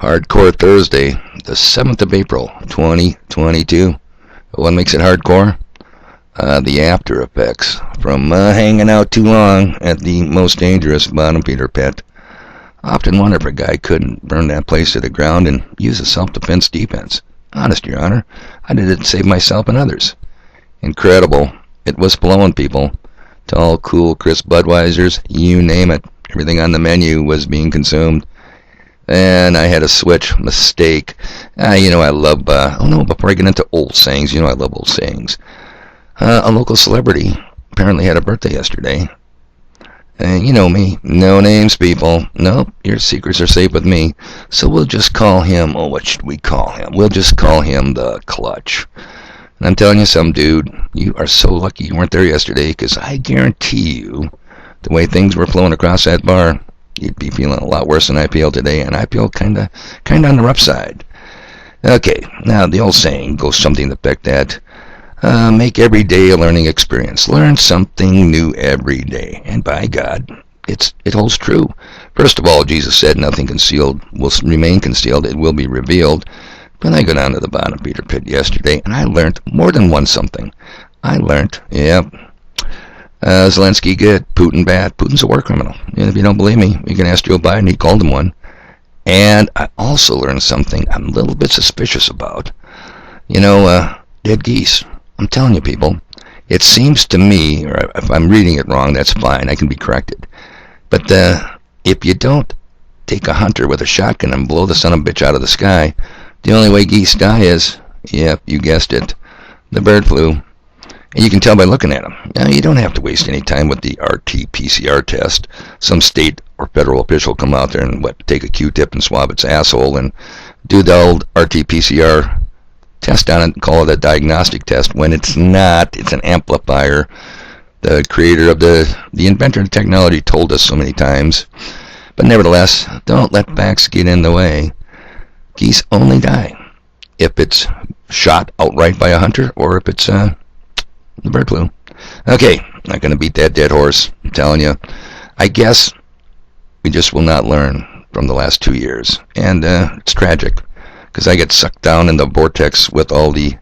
Hardcore Thursday, the 7th of April, 2022. What makes it hardcore? The after effects from hanging out too long at the most dangerous bottom feeder pit. Often wonder if a guy couldn't burn that place to the ground and use a self-defense defense. Honest, Your Honor, I did it to save myself and others. Incredible. It was blowing, people. Tall, cool, crisp Budweisers, you name it. Everything on the menu was being consumed. And I had a switch mistake. I love, before I get into old sayings, I love old sayings. A local celebrity apparently had a birthday yesterday. And you know me, no names, people. Nope, your secrets are safe with me. So we'll just call him, what should we call him? We'll just call him the Clutch. And I'm telling you something, dude, you are so lucky you weren't there yesterday, because I guarantee you, the way things were flowing across that bar, you'd be feeling a lot worse than I feel today, and I feel kind of on the rough side. Okay, now the old saying goes something to the effect that, make every day a learning experience. Learn something new every day. And by God, it holds true. First of all, Jesus said nothing concealed will remain concealed. It will be revealed. But I go down to the bottom feeder pit yesterday, and I learned more than one something. I learned, Zelensky good, Putin bad. Putin's a war criminal. And if you don't believe me, you can ask Joe Biden. He called him one. And I also learned something I'm a little bit suspicious about. Dead geese. I'm telling you, people, it seems to me, or if I'm reading it wrong, that's fine. I can be corrected. But if you don't take a hunter with a shotgun and blow the son of a bitch out of the sky, the only way geese die is, yep, you guessed it, the bird flu. And you can tell by looking at them. Now, you don't have to waste any time with the RT-PCR test. Some state or federal official come out there and take a Q-tip and swab its asshole and do the old RT-PCR test on it and call it a diagnostic test when it's not. It's an amplifier. The creator of the inventor of the technology told us so many times. But nevertheless, don't let facts get in the way. Geese only die if it's shot outright by a hunter or if it's the bird flu. Okay, not going to beat that dead horse. I'm telling you. I guess we just will not learn from the last 2 years. And it's tragic. Because I get sucked down in the vortex with all the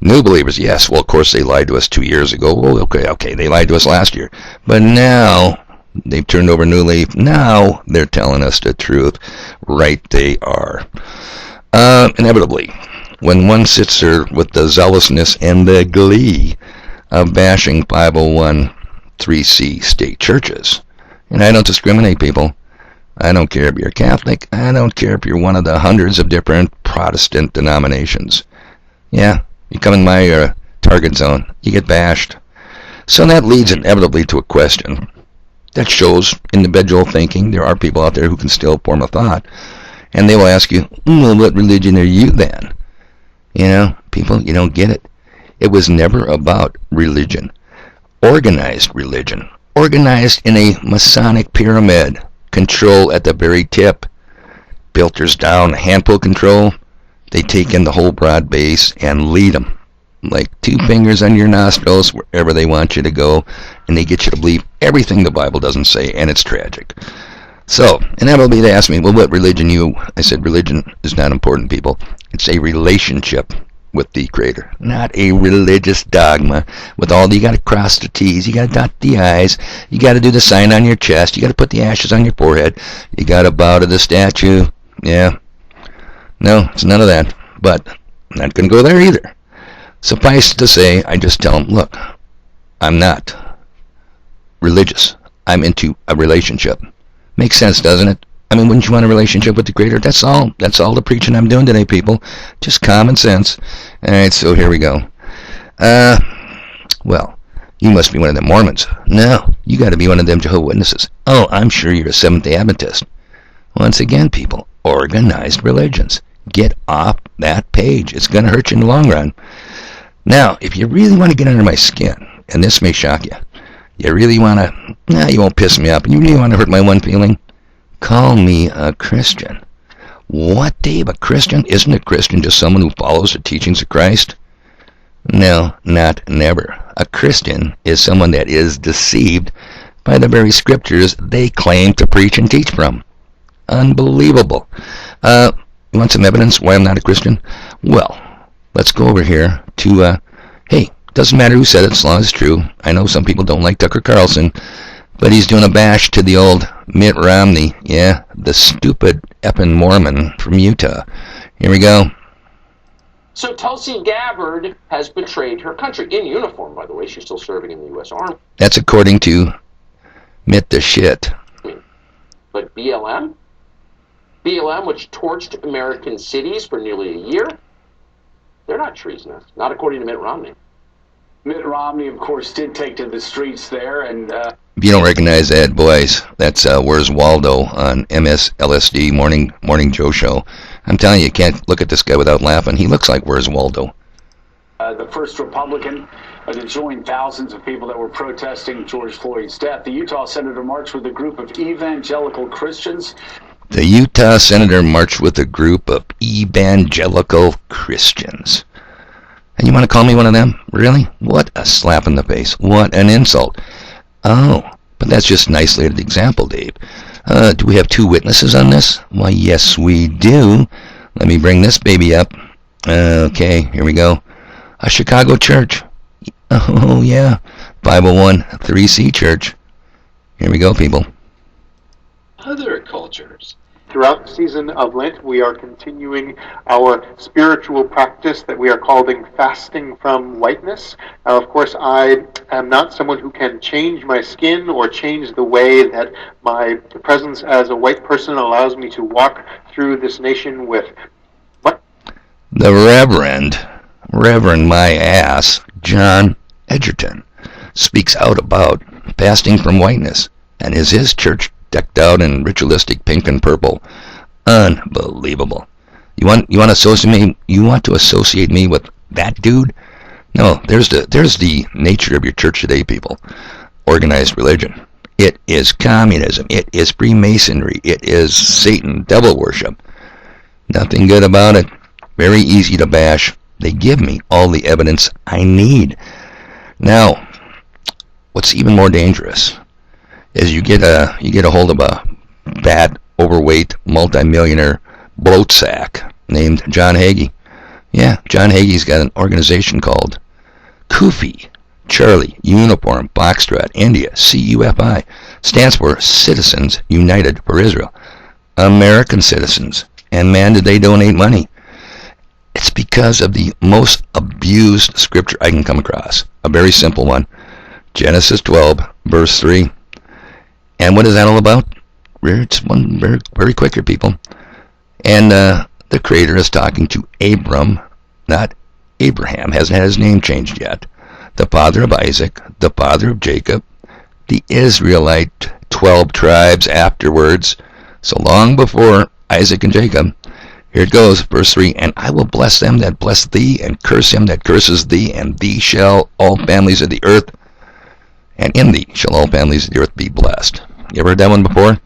new believers. Yes, well, of course, they lied to us 2 years ago. Oh, okay, they lied to us last year. But now, they've turned over a new leaf. Now, they're telling us the truth. Right, they are. Inevitably, when one sits there with the zealousness and the glee of bashing 501(c) state churches, and I don't discriminate, people. I don't care if you're Catholic. I don't care if you're one of the hundreds of different Protestant denominations. Yeah, you come in my target zone, you get bashed. So that leads inevitably to a question that shows individual thinking. There are people out there who can still form a thought. And they will ask you, well, what religion are you then? People, you don't get it. It was never about religion. Organized religion. Organized in a Masonic pyramid. Control at the very tip. Filters down, handful control. They take in the whole broad base and lead them. Like 2 fingers on your nostrils wherever they want you to go. And they get you to believe everything the Bible doesn't say. And it's tragic. So, inevitably they ask me, well, what religion you? I said, religion is not important, people. It's a relationship with the Creator, not a religious dogma. You got to cross the T's, you got to dot the I's, you got to do the sign on your chest, you got to put the ashes on your forehead, you got to bow to the statue. Yeah, no, it's none of that. But I'm not going to go there either. Suffice to say, I just tell them, look, I'm not religious. I'm into a relationship. Makes sense, doesn't it? I mean, wouldn't you want a relationship with the Creator? That's all the preaching I'm doing today, people. Just common sense. Alright, so here we go. Well, you must be one of them Mormons. No, you got to be one of them Jehovah's Witnesses. Oh, I'm sure you're a Seventh-day Adventist. Once again, people, organized religions. Get off that page. It's going to hurt you in the long run. Now, if you really want to get under my skin, and this may shock you, you really want to, you won't piss me off, and you really want to hurt my one feeling, call me a Christian. What, Dave, a Christian? Isn't a Christian just someone who follows the teachings of Christ? No, not never. A Christian is someone that is deceived by the very scriptures they claim to preach and teach from. Unbelievable. You want some evidence why I'm not a Christian? Well, let's go over here to, hey, doesn't matter who said it as long as it's true. I know some people don't like Tucker Carlson, but he's doing a bash to the old Mitt Romney. Yeah, the stupid effing Mormon from Utah. Here we go. So Tulsi Gabbard has betrayed her country. In uniform, by the way. She's still serving in the U.S. Army. That's according to Mitt the shit. But BLM? BLM, which torched American cities for nearly a year? They're not treasonous. Not according to Mitt Romney. Mitt Romney, of course, did take to the streets there, and if you don't recognize that voice, that's Where's Waldo on MSLSD Morning Joe Show. I'm telling you can't look at this guy without laughing. He looks like Where's Waldo. The first Republican to join thousands of people that were protesting George Floyd's death. The Utah senator marched with a group of evangelical Christians. The Utah senator marched with a group of evangelical Christians. And you want to call me one of them? Really? What a slap in the face. What an insult. Oh, but that's just an isolated example, Dave. Do we have two witnesses on this? Why, yes, we do. Let me bring this baby up. Okay, here we go. A Chicago church. Oh, yeah. 501 3C church. Here we go, people. Other cultures. Throughout the season of Lent, we are continuing our spiritual practice that we are calling fasting from whiteness. Now, of course, I am not someone who can change my skin or change the way that my presence as a white person allows me to walk through this nation with what? The Reverend my ass, John Edgerton, speaks out about fasting from whiteness, and is his church decked out in ritualistic pink and purple. Unbelievable. You want to associate me with that dude? No, there's the nature of your church today, people. Organized religion. It is communism. It is Freemasonry. It is Satan, devil worship. Nothing good about it. Very easy to bash. They give me all the evidence I need. Now, what's even more dangerous is you get a hold of a fat, overweight, multimillionaire bloat sack named John Hagee. Yeah, John Hagee's got an organization called CUFI, Charlie, Uniform, Foxtrot, India, CUFI. Stands for Citizens United for Israel. American citizens. And man, did they donate money. It's because of the most abused scripture I can come across. A very simple one. Genesis 12, verse 3. And what is that all about? It's one very, very quick here, people. And the Creator is talking to Abram, not Abraham, hasn't had his name changed yet. The father of Isaac, the father of Jacob, the Israelite 12 tribes afterwards. So long before Isaac and Jacob. Here it goes, verse 3. And I will bless them that bless thee, and curse him that curses thee, and thee shall all families of the earth, and in thee shall all families of the earth be blessed. You ever heard that one before?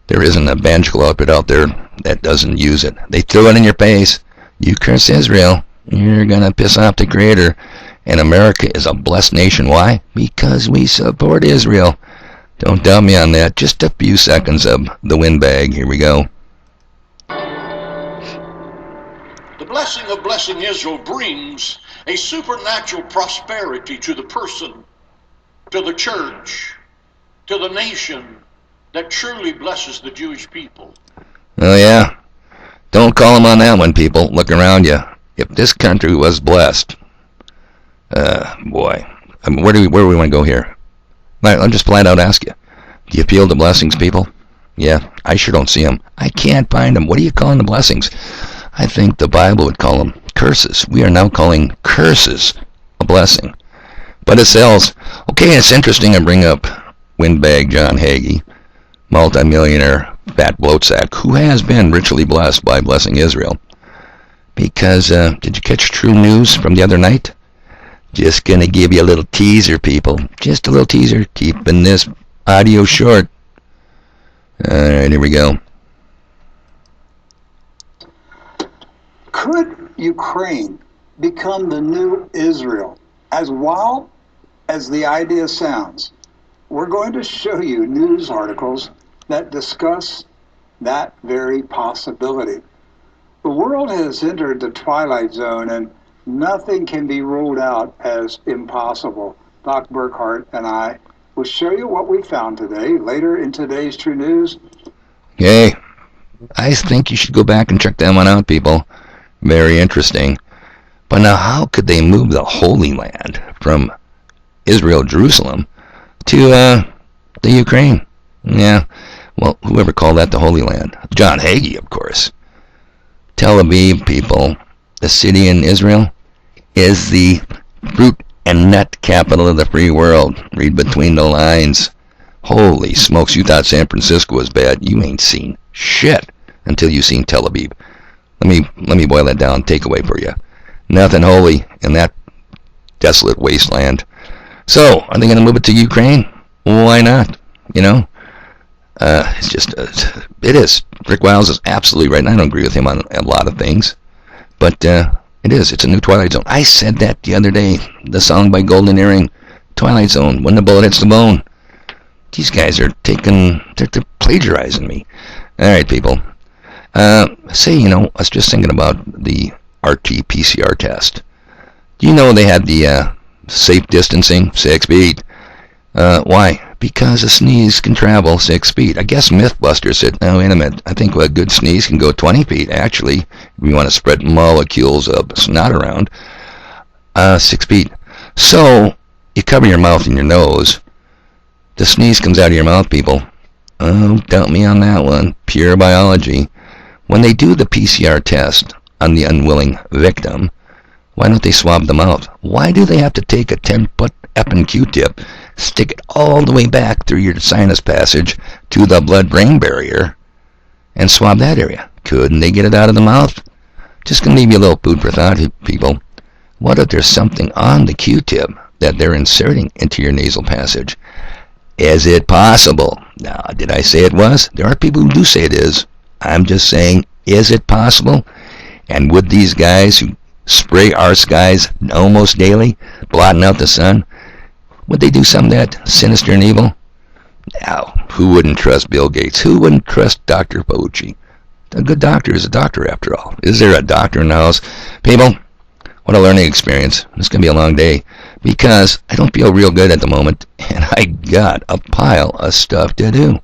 There is an evangelical outfit out there that doesn't use it. They throw it in your face. You curse Israel, you're going to piss off the Creator. And America is a blessed nation. Why? Because we support Israel. Don't doubt me on that. Just a few seconds of the windbag. Here we go. The blessing of blessing Israel brings a supernatural prosperity to the person, to the church, to the nation that truly blesses the Jewish people. Oh yeah. Don't call them on that one, people. Look around you. If this country was blessed, boy, I mean, where do we want to go here? I'll just flat out ask you. Do you feel the blessings, people? Yeah, I sure don't see them. I can't find them. What are you calling the blessings? I think the Bible would call them curses. We are now calling curses a blessing. But it sells. Okay, it's interesting I bring up windbag John Hagee, multimillionaire fat bloat sack, who has been richly blessed by blessing Israel. Because, did you catch True News from the other night? Just going to give you a little teaser, people. Just a little teaser. Keeping this audio short. Alright, here we go. Could Ukraine become the new Israel? As wild as the idea sounds, we're going to show you news articles that discuss that very possibility. The world has entered the twilight zone, and nothing can be ruled out as impossible. Doc Burkhart and I will show you what we found today, later in today's True News. Hey, I think you should go back and check that one out, people. Very interesting. But now, how could they move the Holy Land from Israel, Jerusalem, to the Ukraine? Yeah, well, whoever called that the Holy Land? John Hagee, of course. Tel Aviv, people, the city in Israel, is the fruit and nut capital of the free world. Read between the lines. Holy smokes, you thought San Francisco was bad. You ain't seen shit until you seen Tel Aviv. Let me boil that down, takeaway for you. Nothing holy in that desolate wasteland. So, are they going to move it to Ukraine? Why not? You know? It's just, it is. Rick Wiles is absolutely right, and I don't agree with him on a lot of things. But it is. It's a new Twilight Zone. I said that the other day. The song by Golden Earring, Twilight Zone, when the bullet hits the bone. These guys are they're plagiarizing me. All right, people. I was just thinking about the RT-PCR test. Do you know they had the safe distancing, 6 feet? Why? Because a sneeze can travel 6 feet. I guess Mythbusters said, no, wait a minute. I think a good sneeze can go 20 feet. Actually, if you want to spread molecules of snot around, 6 feet. So, you cover your mouth and your nose. The sneeze comes out of your mouth, people. Oh, doubt me on that one. Pure biology. When they do the PCR test on the unwilling victim, why don't they swab the mouth? Why do they have to take a 10-foot effing Q-tip, stick it all the way back through your sinus passage to the blood-brain barrier, and swab that area? Couldn't they get it out of the mouth? Just gonna leave you a little food for thought, people. What if there's something on the Q-tip that they're inserting into your nasal passage? Is it possible? Now, did I say it was? There are people who do say it is. I'm just saying, is it possible? And would these guys who spray our skies almost daily, blotting out the sun, would they do something that sinister and evil? Now, who wouldn't trust Bill Gates? Who wouldn't trust Dr. Fauci? A good doctor is a doctor, after all. Is there a doctor in the house? People, what a learning experience. It's going to be a long day, because I don't feel real good at the moment, and I got a pile of stuff to do.